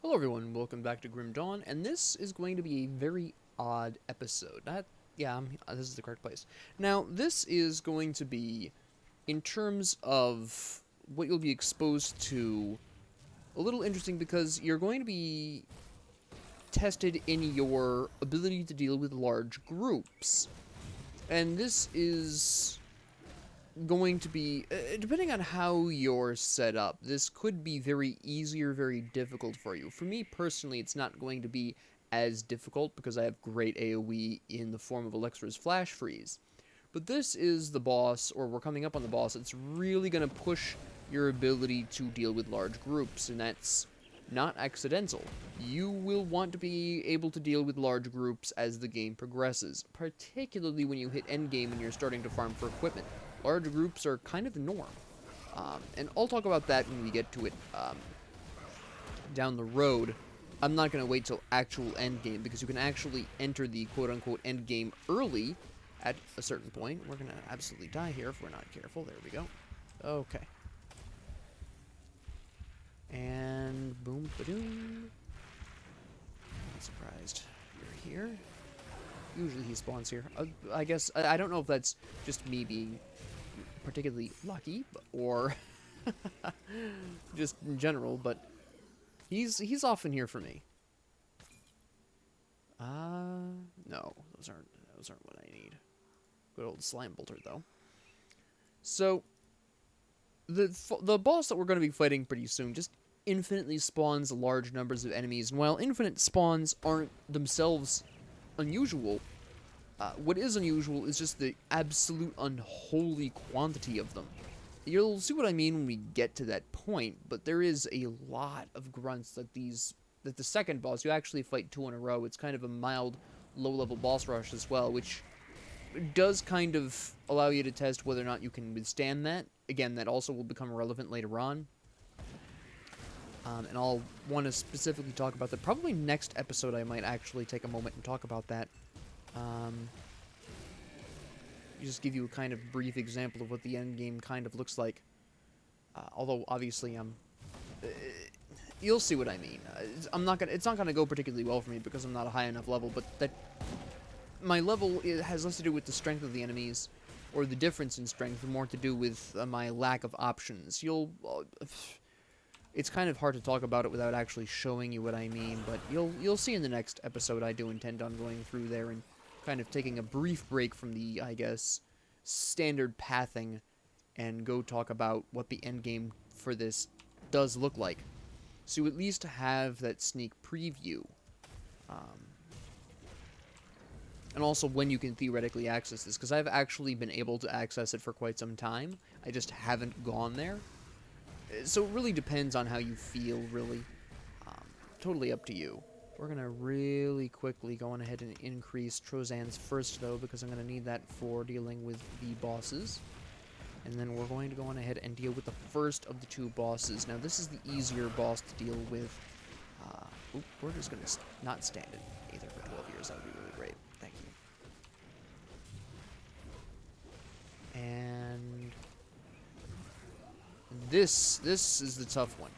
Hello everyone, welcome back to Grim Dawn, and this is going to be a very odd episode. This is the correct place. Now, this is going to be, in terms of what you'll be exposed to, a little interesting because you're going to be tested in your ability to deal with large groups. And this is going to be, depending on how you're set up, this could be very easy or very difficult for you. For me personally, it's not going to be as difficult because I have great AoE in the form of Elixir's Flash Freeze. But this is the boss, or we're coming up on the boss, it's really going to push your ability to deal with large groups, and that's not accidental. You will want to be able to deal with large groups as the game progresses, particularly when you hit endgame and you're starting to farm for equipment. Large groups are kind of the norm. And I'll talk about that when we get to it down the road. I'm not going to wait till actual endgame, because you can actually enter the quote-unquote endgame early at a certain point. We're going to absolutely die here if we're not careful. There we go. Okay. And boom, ba-doom. Not surprised you're here. Usually he spawns here. I guess, I don't know if that's just me being particularly lucky, or just in general, but he's often here for me. No, those aren't what I need. Good old slime bolter though. So the boss that we're going to be fighting pretty soon just infinitely spawns large numbers of enemies, and while infinite spawns aren't themselves unusual, what is unusual is just the absolute unholy quantity of them. You'll see what I mean when we get to that point, but there is a lot of grunts that the second boss, you actually fight two in a row. It's kind of a mild, low-level boss rush as well, which does kind of allow you to test whether or not you can withstand that. Again, that also will become relevant later on. And I'll want to specifically talk about that. Probably next episode I might actually take a moment and talk about that. Just give you a kind of brief example of what the end game kind of looks like. Although obviously you'll see what I mean. It's not gonna go particularly well for me because I'm not a high enough level. But that my level has less to do with the strength of the enemies, or the difference in strength, and more to do with my lack of options. It's kind of hard to talk about it without actually showing you what I mean. But you'll see in the next episode. I do intend on going through there and kind of taking a brief break from the, I guess, standard pathing, and go talk about what the end game for this does look like. So you at least have that sneak preview. And also when you can theoretically access this, because I've actually been able to access it for quite some time. I just haven't gone there. So it really depends on how you feel, really. Totally up to you. We're going to really quickly go on ahead and increase Trozan's first, though, because I'm going to need that for dealing with the bosses. And then we're going to go on ahead and deal with the first of the two bosses. Now, this is the easier boss to deal with. We're just going to not stand in Aether for 12 years. That would be really great. Thank you. And this is the tough one.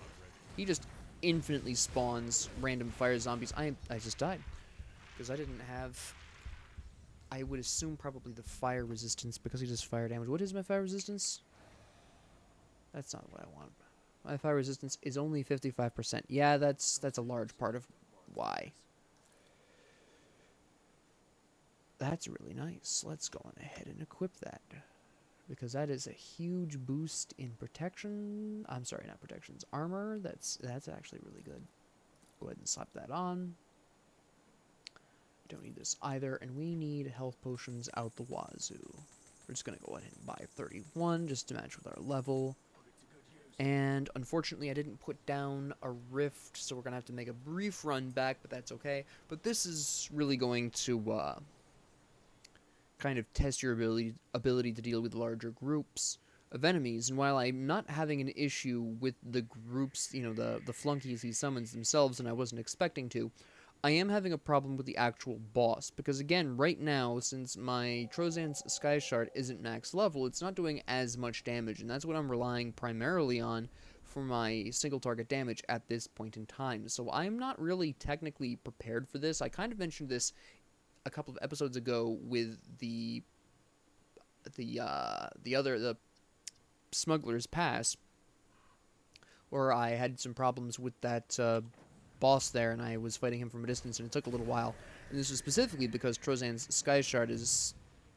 He just infinitely spawns random fire zombies. I just died because I didn't have, I would assume, probably the fire resistance, because he does fire damage. What is my fire resistance? That's not what I want. My fire resistance is only 55%. Yeah, that's a large part of why. That's really nice. Let's go on ahead and equip that, because that is a huge boost in protection. I'm sorry, not protections, armor. That's actually really good. Go ahead and slap that on. Don't need this either, and we need health potions out the wazoo. We're just gonna go ahead and buy 31 just to match with our level. And unfortunately, I didn't put down a rift, so we're gonna have to make a brief run back, but that's okay. But this is really going to kind of test your ability to deal with larger groups of enemies. And while I'm not having an issue with the groups, the flunkies he summons themselves, and I wasn't expecting to, I am having a problem with the actual boss, because again, right now, since my Trozan's Sky Shard isn't max level, it's not doing as much damage, and that's what I'm relying primarily on for my single target damage at this point in time. So I'm not really technically prepared for this. I kind of mentioned this a couple of episodes ago with the Smuggler's Pass, where I had some problems with that boss there, and I was fighting him from a distance, and it took a little while. And this was specifically because Trozan's Sky Shard is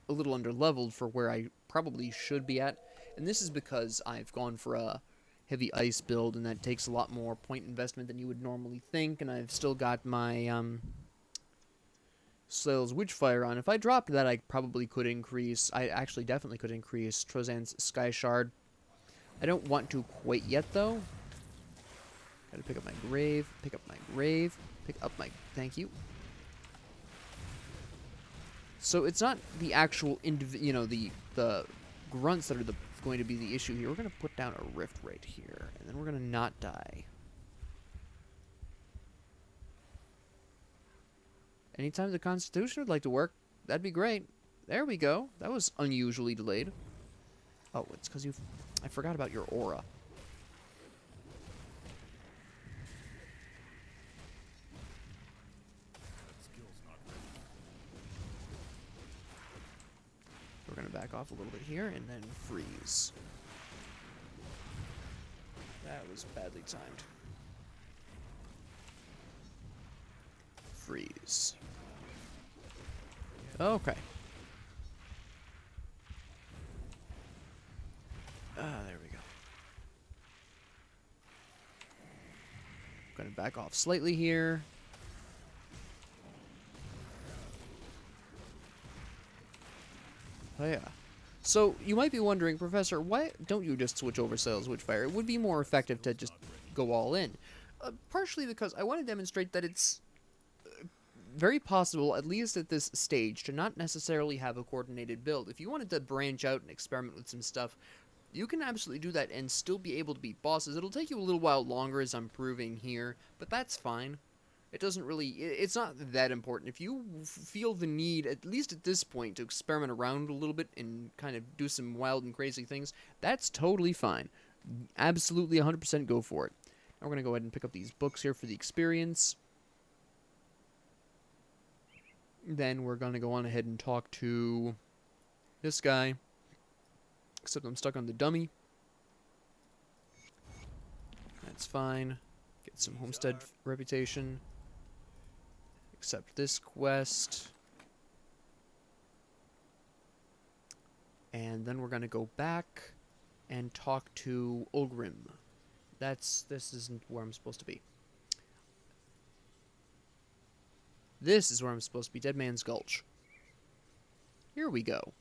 a little under-leveled for where I probably should be at, and this is because I've gone for a heavy ice build, and that takes a lot more point investment than you would normally think, and I've still got my Slayle's Witchfire on. If I dropped that, I probably could increase, I actually definitely could increase Trozan's Sky Shard. I don't want to quite yet, though. Gotta pick up my grave, pick up my, thank you. So it's not the actual, the grunts that are going to be the issue here. We're gonna put down a rift right here, and then we're gonna not die. Anytime the Constitution would like to work, that'd be great. There we go. That was unusually delayed. Oh, it's because I forgot about your aura. We're going to back off a little bit here and then freeze. That was badly timed. Freeze. Okay. There we go. Going to back off slightly here. Oh yeah. So, you might be wondering, Professor, why don't you just switch over Slayle's Witchfire? It would be more effective to just go all in. Partially because I want to demonstrate that it's very possible, at least at this stage, to not necessarily have a coordinated build. If you wanted to branch out and experiment with some stuff, you can absolutely do that and still be able to beat bosses. It'll take you a little while longer, as I'm proving here, but that's fine. It doesn't really, it's not that important. If you feel the need, at least at this point, to experiment around a little bit and kind of do some wild and crazy things, that's totally fine. Absolutely 100% go for it. Now we're going to go ahead and pick up these books here for the experience. Then we're going to go on ahead and talk to this guy. Except I'm stuck on the dummy. That's fine. Get some homestead reputation. Accept this quest. And then we're going to go back and talk to Ulgrim. This isn't where I'm supposed to be. This is where I'm supposed to be, Dead Man's Gulch. Here we go.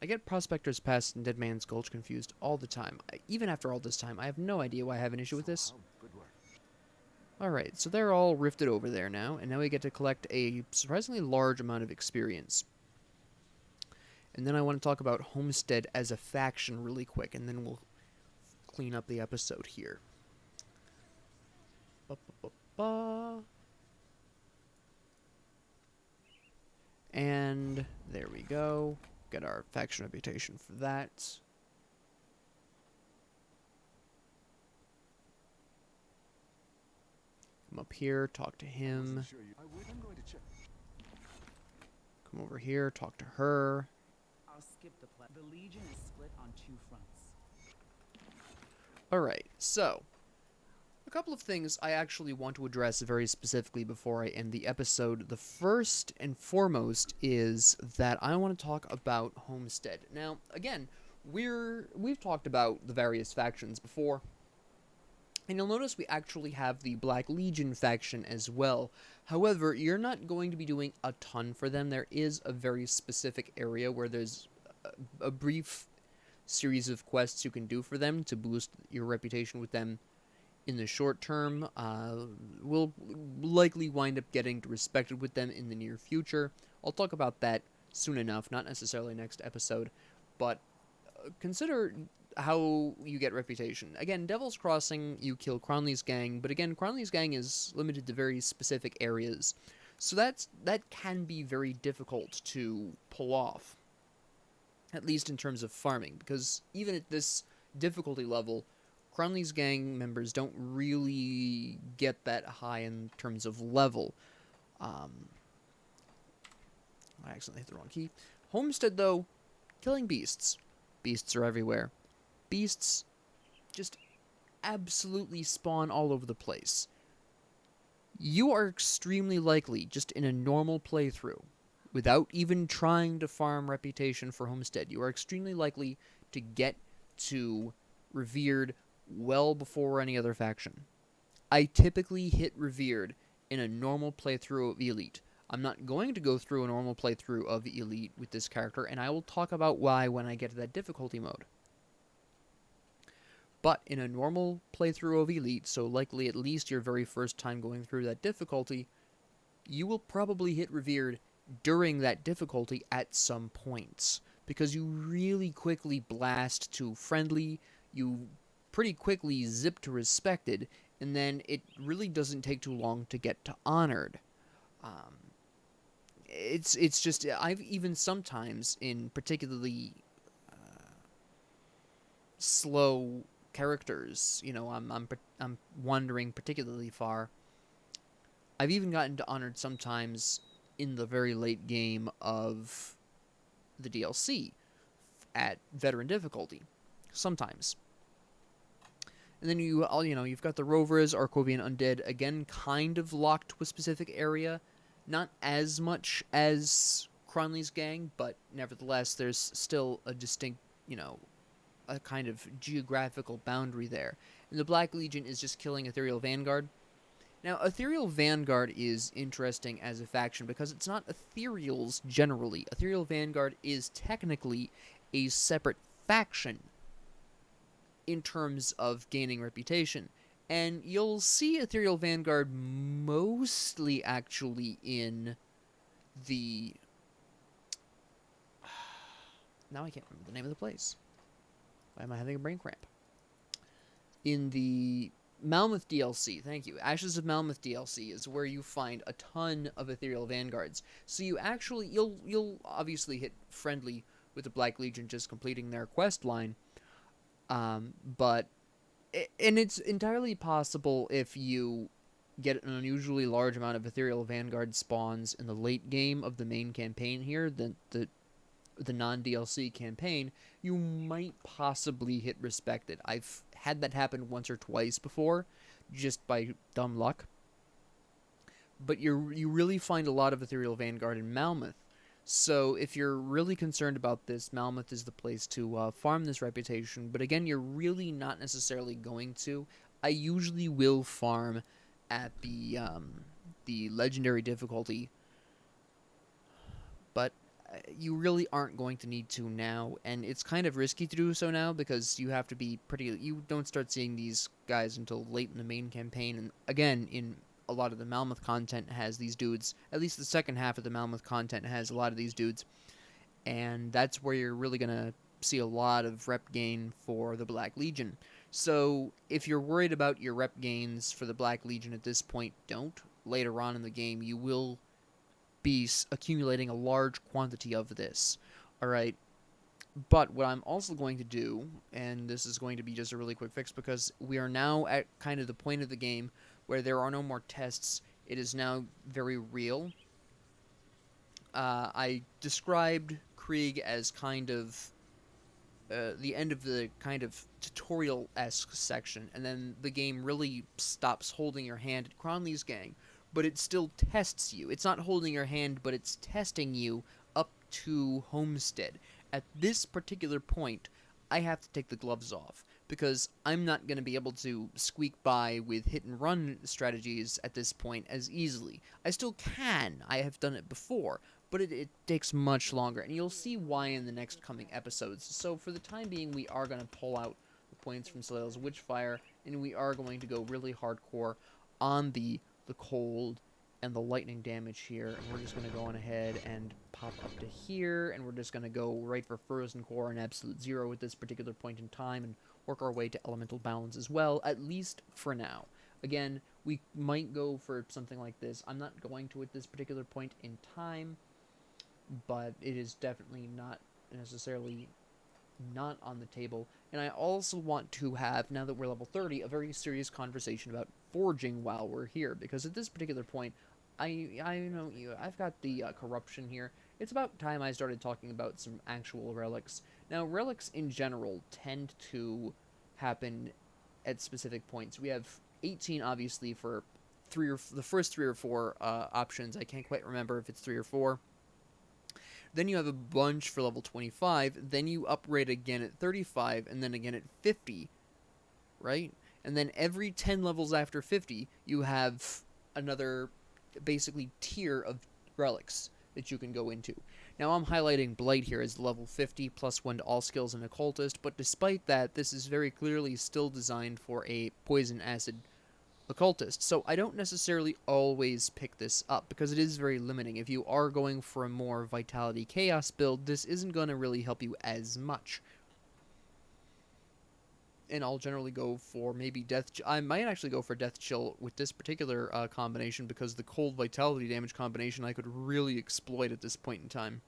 I get Prospector's Pass and Dead Man's Gulch confused all the time. Even after all this time, I have no idea why I have an issue with this. Alright, so they're all rifted over there now, and now we get to collect a surprisingly large amount of experience. And then I want to talk about Homestead as a faction really quick, and then we'll clean up the episode here. And there we go. Get our faction reputation for that. Come up here, talk to him. Come over here, talk to her. I'll skip the play. The Legion is split on two fronts. Alright, so a couple of things I actually want to address very specifically before I end the episode. The first and foremost is that I want to talk about Homestead. Now, again, we've talked about the various factions before, and you'll notice we actually have the Black Legion faction as well. However, you're not going to be doing a ton for them. There is a very specific area where there's a brief series of quests you can do for them to boost your reputation with them in the short term. We'll likely wind up getting respected with them in the near future. I'll talk about that soon enough, not necessarily next episode, but consider how you get reputation. Again, Devil's Crossing, you kill Cronley's gang, but again, Cronley's gang is limited to very specific areas, so that can be very difficult to pull off, at least in terms of farming, because even at this difficulty level, Cronley's gang members don't really get that high in terms of level. I accidentally hit the wrong key. Homestead, though, killing beasts. Beasts are everywhere. Beasts just absolutely spawn all over the place. You are extremely likely, just in a normal playthrough, without even trying to farm reputation for Homestead, you are extremely likely to get to Revered well before any other faction. I typically hit Revered in a normal playthrough of Elite. I'm not going to go through a normal playthrough of Elite with this character, and I will talk about why when I get to that difficulty mode. But in a normal playthrough of Elite, so likely at least your very first time going through that difficulty, you will probably hit Revered during that difficulty at some points. Because you really quickly blast to Friendly, you pretty quickly zip to Respected, and then it really doesn't take too long to get to Honored. It's just, I've even sometimes in particularly slow characters, I'm wandering particularly far. I've even gotten to Honored sometimes in the very late game of the DLC at veteran difficulty. Sometimes. And then you've got the Rovers, Arkovian Undead, again, kind of locked to a specific area. Not as much as Cronley's gang, but nevertheless, there's still a distinct, a kind of geographical boundary there. And the Black Legion is just killing Ethereal Vanguard. Now, Ethereal Vanguard is interesting as a faction because it's not Ethereals generally. Ethereal Vanguard is technically a separate faction in terms of gaining reputation. And you'll see Ethereal Vanguard mostly actually in the... Now I can't remember the name of the place. Why am I having a brain cramp? In the Malmoth DLC, thank you. Ashes of Malmoth DLC is where you find a ton of Ethereal Vanguards. So you'll obviously hit Friendly with the Black Legion just completing their quest line. And it's entirely possible if you get an unusually large amount of Ethereal Vanguard spawns in the late game of the main campaign here, the non-DLC campaign, you might possibly hit Respected. I've had that happen once or twice before, just by dumb luck. But you really find a lot of Ethereal Vanguard in Malmoth. So if you're really concerned about this, Malmoth is the place to farm this reputation. But again, you're really not necessarily going to. I usually will farm at the legendary difficulty, but you really aren't going to need to now, and it's kind of risky to do so now because you have to be you don't start seeing these guys until late in the main campaign, and again, in a lot of the Malmoth content has these dudes, at least the second half of the Malmoth content has a lot of these dudes, and that's where you're really going to see a lot of rep gain for the Black Legion. So if you're worried about your rep gains for the Black Legion at this point, don't. Later on in the game, you will be accumulating a large quantity of this. Alright, but what I'm also going to do, and this is going to be just a really quick fix because we are now at kind of the point of the game where there are no more tests, it is now very real. I described Krieg as kind of the end of the kind of tutorial-esque section, and then the game really stops holding your hand at Cronley's gang, but it still tests you. It's not holding your hand, but it's testing you up to Homestead. At this particular point, I have to take the gloves off, because I'm not going to be able to squeak by with hit-and-run strategies at this point as easily. I still can. I have done it before, but it takes much longer, and you'll see why in the next coming episodes. So for the time being, we are going to pull out the points from Soleil's Witchfire, and we are going to go really hardcore on the cold and the lightning damage here, and we're just going to go on ahead and pop up to here, and we're just going to go right for Frozen Core and Absolute Zero at this particular point in time, and work our way to Elemental Balance as well, at least for now. Again, we might go for something like this. I'm not going to at this particular point in time, but it is definitely not necessarily not on the table. And I also want to have, now that we're level 30, a very serious conversation about forging while we're here. Because at this particular point, I've got the corruption here. It's about time I started talking about some actual relics. Now, relics in general tend to happen at specific points. We have 18, obviously, for the first 3 or 4 options. I can't quite remember if it's 3 or 4. Then you have a bunch for level 25. Then you upgrade again at 35, and then again at 50, right? And then every 10 levels after 50, you have another basically tier of relics that you can go into. Now I'm highlighting Blight here as level 50 plus 1 to all skills and occultist, but despite that, this is very clearly still designed for a poison acid occultist. So I don't necessarily always pick this up because it is very limiting. If you are going for a more vitality chaos build, this isn't going to really help you as much. And I'll generally go for maybe Death Chill. I might actually go for Death Chill with this particular combination because the cold vitality damage combination I could really exploit at this point in time.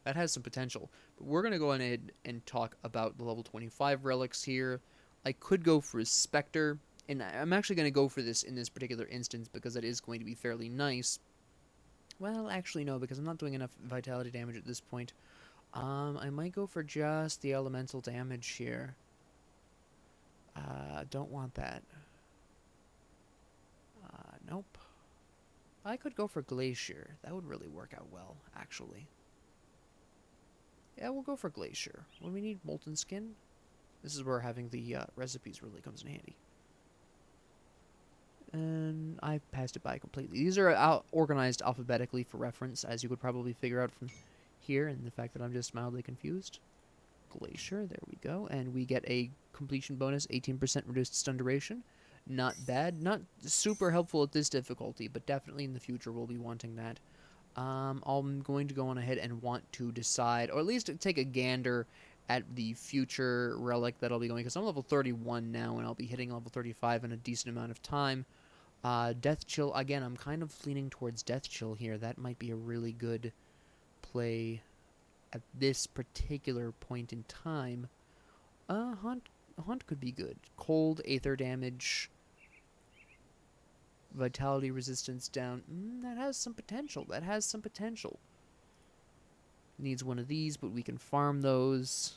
That has some potential. But we're going to go ahead and talk about the level 25 relics here. I could go for a Spectre, and I'm actually going to go for this in this particular instance because that is going to be fairly nice. Well, actually no, because I'm not doing enough vitality damage at this point. I might go for just the elemental damage here. Don't want that. Nope. I could go for Glacier. That would really work out well, actually. Yeah, we'll go for Glacier. When we need Molten Skin, this is where having the recipes really comes in handy. And I passed it by completely. These are organized alphabetically for reference, as you could probably figure out from here, and the fact that I'm just mildly confused. Glacier, there we go. And we get a completion bonus, 18% reduced stun duration. Not bad. Not super helpful at this difficulty, but definitely in the future we'll be wanting that. I'm going to go on ahead and want to decide, or at least take a gander at the future relic that I'll be going, because I'm level 31 now, and I'll be hitting level 35 in a decent amount of time. Death Chill, again, I'm kind of leaning towards Death Chill here. That might be a really good play at this particular point in time. Haunt could be good. Cold, Aether damage, vitality resistance down. That has some potential. That has some potential. Needs one of these, but we can farm those.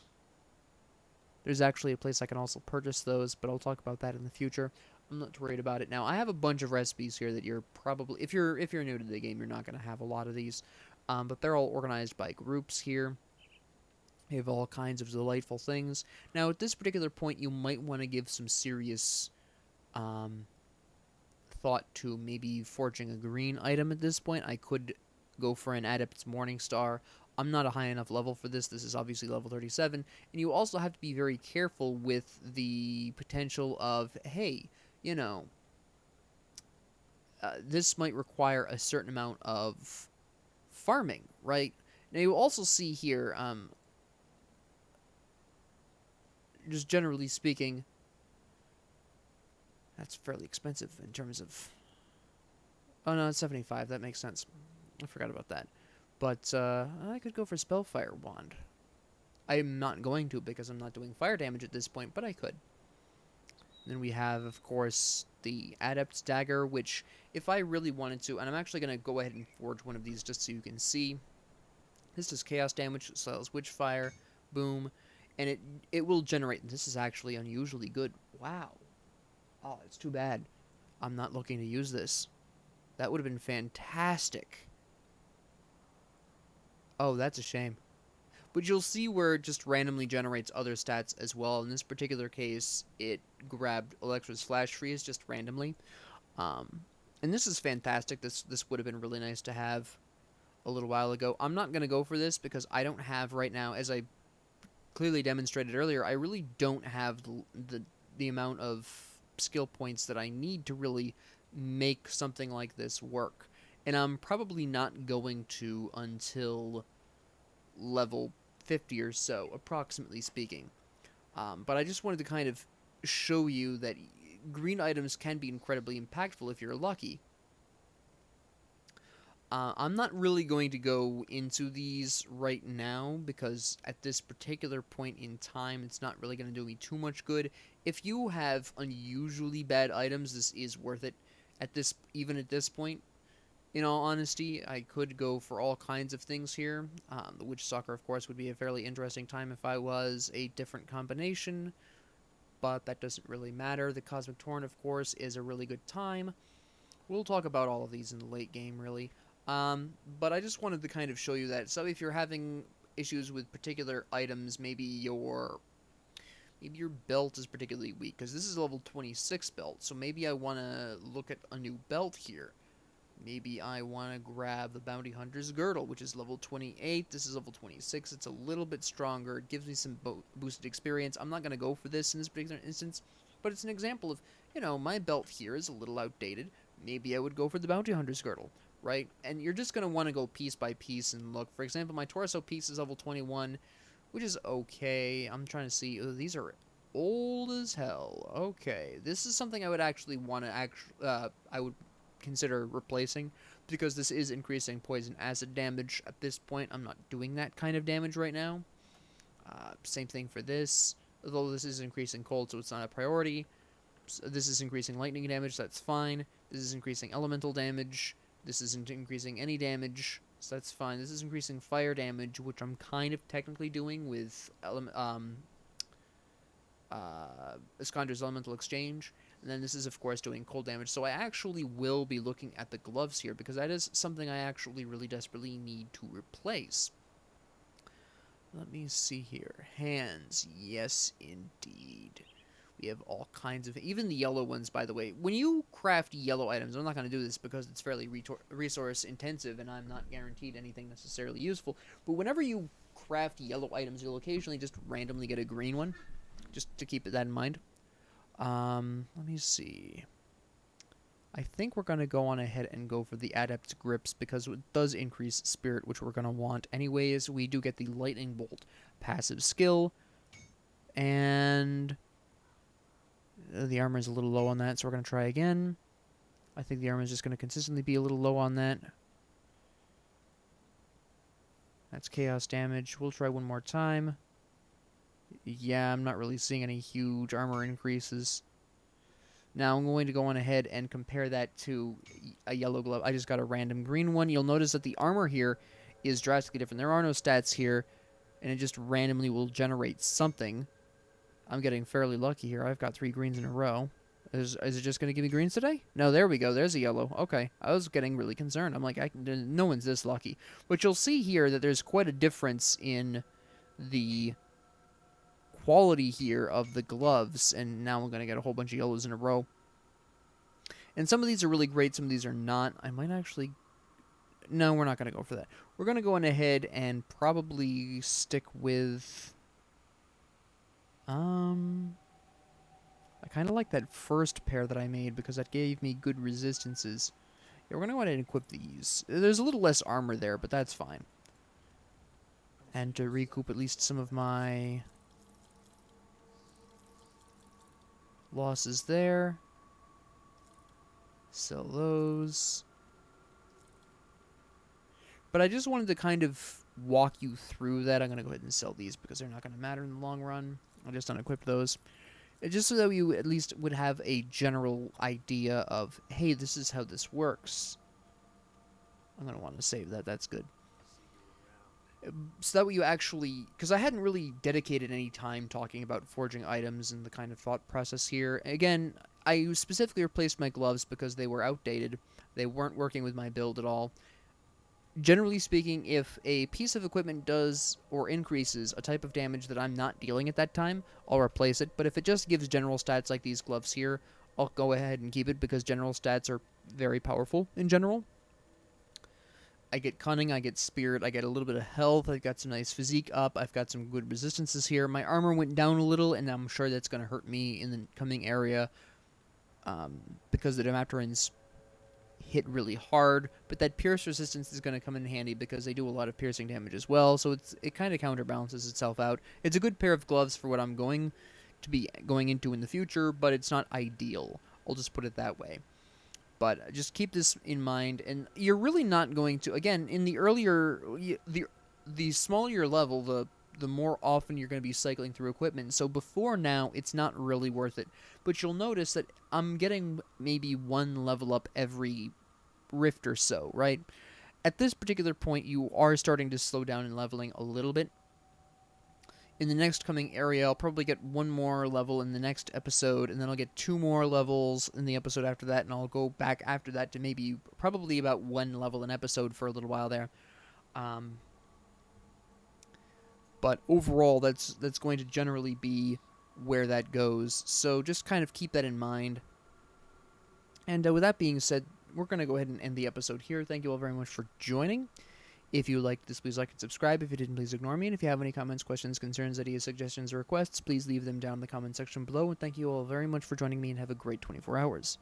There's actually a place I can also purchase those, but I'll talk about that in the future. I'm not worried about it now. I have a bunch of recipes here that you're probably, if you're new to the game, you're not going to have a lot of these. But they're all organized by groups here. You have all kinds of delightful things. Now, at this particular point, you might want to give some serious thought to maybe forging a green item at this point. I could go for an Adept's Morningstar. I'm not a high enough level for this. This is obviously level 37. And you also have to be very careful with the potential of, hey, you know, this might require a certain amount of farming, right? Now, you also see here, just generally speaking, that's fairly expensive in terms of... Oh, no, it's 75. That makes sense. I forgot about that. But I could go for Spellfire Wand. I am not going to because I'm not doing fire damage at this point, but I could. Then we have, of course, the Adept's Dagger, which, if I really wanted to, and I'm actually going to go ahead and forge one of these just so you can see. This does chaos damage, so it's Witchfire, boom, and it will generate. This is actually unusually good. Wow. Oh, it's too bad I'm not looking to use this. That would have been fantastic. Oh, that's a shame. But you'll see where it just randomly generates other stats as well. In this particular case, it grabbed Electra's Flash Freeze just randomly. And this is fantastic. This would have been really nice to have a little while ago. I'm not going to go for this because I don't have right now, as I clearly demonstrated earlier, I really don't have the amount of skill points that I need to really make something like this work. And I'm probably not going to until level 50 or so, approximately speaking. But I just wanted to kind of show you that green items can be incredibly impactful if you're lucky. I'm not really going to go into these right now because at this particular point in time, it's not really going to do me too much good. If you have unusually bad items, this is worth it. Even at this point, in all honesty, I could go for all kinds of things here. The Witch Stalker, of course, would be a fairly interesting time if I was a different combination, but that doesn't really matter. The Cosmic Torrent, of course, is a really good time. We'll talk about all of these in the late game, really. But I just wanted to kind of show you that. So if you're having issues with particular items, maybe your belt is particularly weak, because this is a level 26 belt, so maybe I want to look at a new belt here. Maybe I want to grab the Bounty Hunter's Girdle, which is level 28. This is level 26. It's a little bit stronger. It gives me some boosted experience. I'm not going to go for this in this particular instance, but it's an example of, my belt here is a little outdated. Maybe I would go for the Bounty Hunter's Girdle, right? And you're just going to want to go piece by piece and look. For example, my torso piece is level 21, which is okay. I'm trying to see. Oh, these are old as hell. Okay, this is something I would actually want to I would consider replacing, because this is increasing poison acid damage. At this point, I'm not doing that kind of damage right now. Same thing for this, although this is increasing cold, so it's not a priority. So this is increasing lightning damage, that's fine. This is increasing elemental damage. This isn't increasing any damage, so that's fine. This is increasing fire damage, which I'm kind of technically doing with Iskander's Elemental Exchange. And then this is, of course, doing cold damage. So I actually will be looking at the gloves here, because that is something I actually really desperately need to replace. Let me see here. Hands. Yes, indeed. We have all kinds of... Even the yellow ones, by the way. When you craft yellow items, I'm not going to do this because it's fairly resource intensive and I'm not guaranteed anything necessarily useful. But whenever you craft yellow items, you'll occasionally just randomly get a green one. Just to keep that in mind. Let me see. I think we're going to go on ahead and go for the Adept's Grips, because it does increase Spirit, which we're going to want anyways. We do get the Lightning Bolt passive skill, and the armor is a little low on that, so we're going to try again. I think the armor is just going to consistently be a little low on that. That's chaos damage. We'll try one more time. Yeah, I'm not really seeing any huge armor increases. Now I'm going to go on ahead and compare that to a yellow glove. I just got a random green one. You'll notice that the armor here is drastically different. There are no stats here, and it just randomly will generate something. I'm getting fairly lucky here. I've got 3 greens in a row. Is it just going to give me greens today? No, there we go. There's a yellow. Okay. I was getting really concerned. I'm like, no one's this lucky. But you'll see here that there's quite a difference in the quality here of the gloves, and now I'm going to get a whole bunch of yellows in a row. And some of these are really great, some of these are not. I might actually... No, we're not going to go for that. We're going to go on ahead and probably stick with... I kind of like that first pair that I made, because that gave me good resistances. Yeah, we're going to go ahead and equip these. There's a little less armor there, but that's fine. And to recoup at least some of my losses there. Sell those. But I just wanted to kind of walk you through that. I'm going to go ahead and sell these because they're not going to matter in the long run. I'll just unequip those. Just so that you at least would have a general idea of, hey, this is how this works. I'm going to want to save that. That's good. So that way you actually... Because I hadn't really dedicated any time talking about forging items and the kind of thought process here. Again, I specifically replaced my gloves because they were outdated. They weren't working with my build at all. Generally speaking, if a piece of equipment does or increases a type of damage that I'm not dealing at that time, I'll replace it. But if it just gives general stats like these gloves here, I'll go ahead and keep it because general stats are very powerful in general. I get cunning, I get spirit, I get a little bit of health, I've got some nice physique up, I've got some good resistances here. My armor went down a little, and I'm sure that's going to hurt me in the coming area because the Demetrians hit really hard, but that pierce resistance is going to come in handy because they do a lot of piercing damage as well, so it kind of counterbalances itself out. It's a good pair of gloves for what I'm going to be going into in the future, but it's not ideal. I'll just put it that way. But just keep this in mind, and you're really not going to, again, in the earlier, the smaller your level, the more often you're going to be cycling through equipment. So before now, it's not really worth it. But you'll notice that I'm getting maybe one level up every rift or so, right? At this particular point, you are starting to slow down in leveling a little bit. In the next coming area, I'll probably get one more level in the next episode, and then I'll get 2 more levels in the episode after that, and I'll go back after that to maybe probably about 1 level an episode for a little while there. But overall, that's going to generally be where that goes. So just kind of keep that in mind. And with that being said, we're going to go ahead and end the episode here. Thank you all very much for joining. If you liked this, please like and subscribe. If you didn't, please ignore me. And if you have any comments, questions, concerns, ideas, suggestions, or requests, please leave them down in the comment section below. And thank you all very much for joining me, and have a great 24 hours.